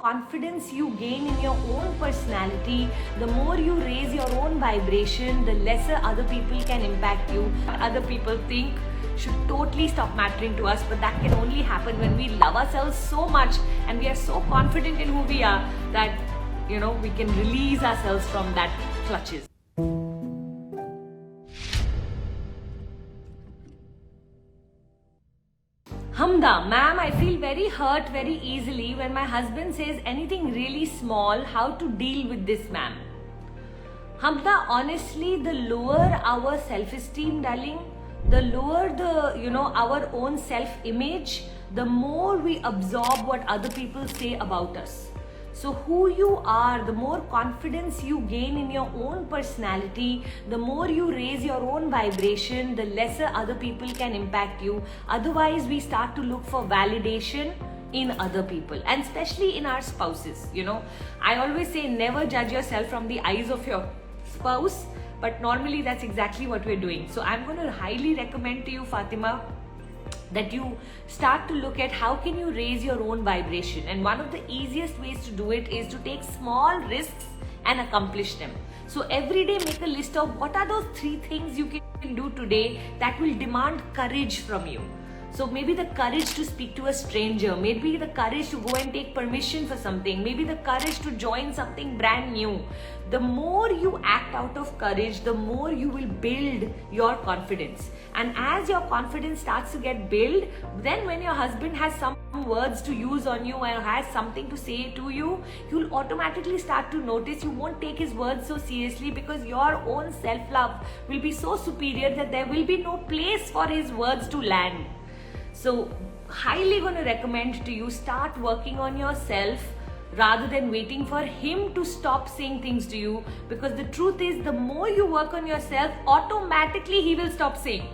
confidence you gain in your own personality, the more you raise your own vibration, the lesser other people can impact you. Other people think should totally stop mattering to us, but that can only happen when we love ourselves so much and we are so confident in who we are that we can release ourselves from that clutches. Hamda, ma'am, I feel very hurt very easily when my husband says anything really small. How to deal with this, ma'am? Hamda, honestly, the lower our self-esteem, darling, the lower our own self-image, the more we absorb what other people say about us. So who you are, the more confidence you gain in your own personality, the more you raise your own vibration, the lesser other people can impact you. Otherwise, we start to look for validation in other people, and especially in our spouses. I always say never judge yourself from the eyes of your spouse, but normally that's exactly what we're doing. So I'm going to highly recommend to you, Fatima, that you start to look at how can you raise your own vibration, and one of the easiest ways to do it is to take small risks and accomplish them. So every day make a list of what are those 3 things you can do today that will demand courage from you. So maybe the courage to speak to a stranger, maybe the courage to go and take permission for something, maybe the courage to join something brand new. The more you act out of courage, the more you will build your confidence. And as your confidence starts to get built, then when your husband has some words to use on you and has something to say to you, you'll automatically start to notice you won't take his words so seriously, because your own self-love will be so superior that there will be no place for his words to land. So highly going to recommend to you, start working on yourself rather than waiting for him to stop saying things to you, because the truth is the more you work on yourself, automatically he will stop saying.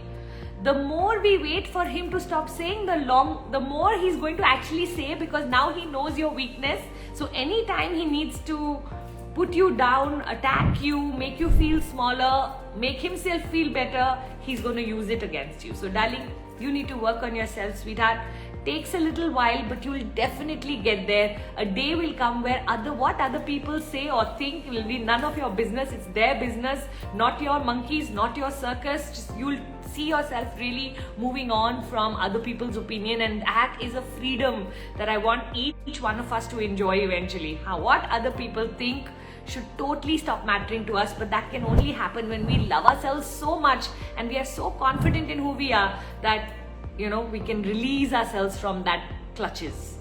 The more we wait for him to stop saying, the more he's going to actually say, because now he knows your weakness. So anytime he needs to put you down, attack you, make you feel smaller, make himself feel better, he's going to use it against you. So darling, you need to work on yourself, sweetheart. Takes a little while, but you will definitely get there. A day will come where what other people say or think will be none of your business. It's their business, not your monkeys, not your circus. You'll see yourself really moving on from other people's opinion, and that is a freedom that I want each one of us to enjoy eventually. What other people think should totally stop mattering to us, but that can only happen when we love ourselves so much and we are so confident in who we are that we can release ourselves from that clutches.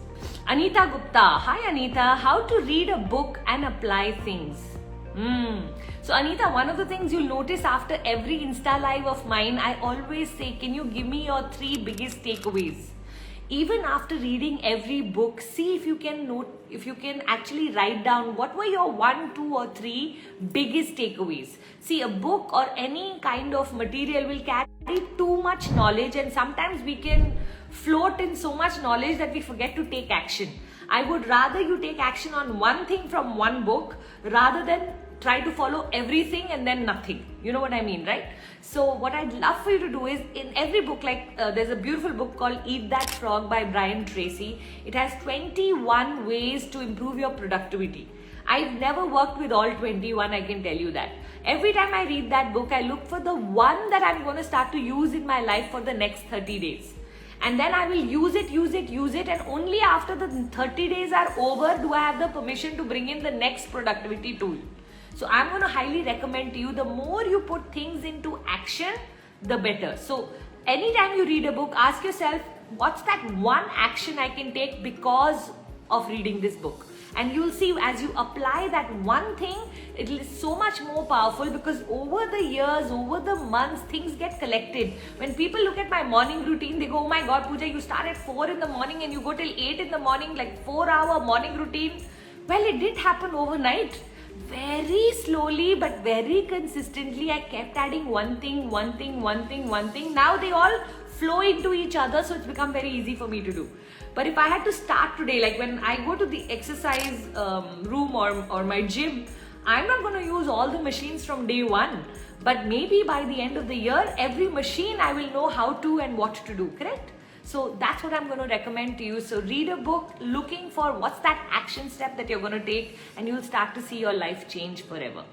Anita Gupta, hi Anita, how to read a book and apply things. So Anita, one of the things you'll notice after every Insta live of mine, I always say, can you give me your 3 biggest takeaways? Even after reading every book, see if you can actually write down what were your 1, 2 or 3 biggest takeaways. See, a book or any kind of material will carry too much knowledge, and sometimes we can float in so much knowledge that we forget to take action. I would rather you take action on one thing from one book rather than try to follow everything and then nothing. You know what I mean, right? So what I'd love for you to do is, in every book, there's a beautiful book called Eat That Frog by Brian Tracy. It has 21 ways to improve your productivity. I've never worked with all 21, I can tell you that. Every time I read that book, I look for the one that I'm going to start to use in my life for the next 30 days. And then I will use it, and only after the 30 days are over do I have the permission to bring in the next productivity tool. So I'm going to highly recommend to you, the more you put things into action, the better. So anytime you read a book, ask yourself, what's that one action I can take because of reading this book? And you'll see as you apply that one thing, it is so much more powerful, because over the years, over the months, things get collected. When people look at my morning routine, they go, oh my God, Puja, you start at 4 in the morning and you go till 8 in the morning, like 4-hour morning routine. Well, it did happen overnight. Very slowly but very consistently, I kept adding one thing. Now they all flow into each other, so it's become very easy for me to do. But if I had to start today, like when I go to the exercise room or my gym, I'm not going to use all the machines from day one. But maybe by the end of the year, every machine I will know how to and what to do, correct? So that's what I'm going to recommend to you. So read a book looking for what's that action step that you're going to take, and you'll start to see your life change forever.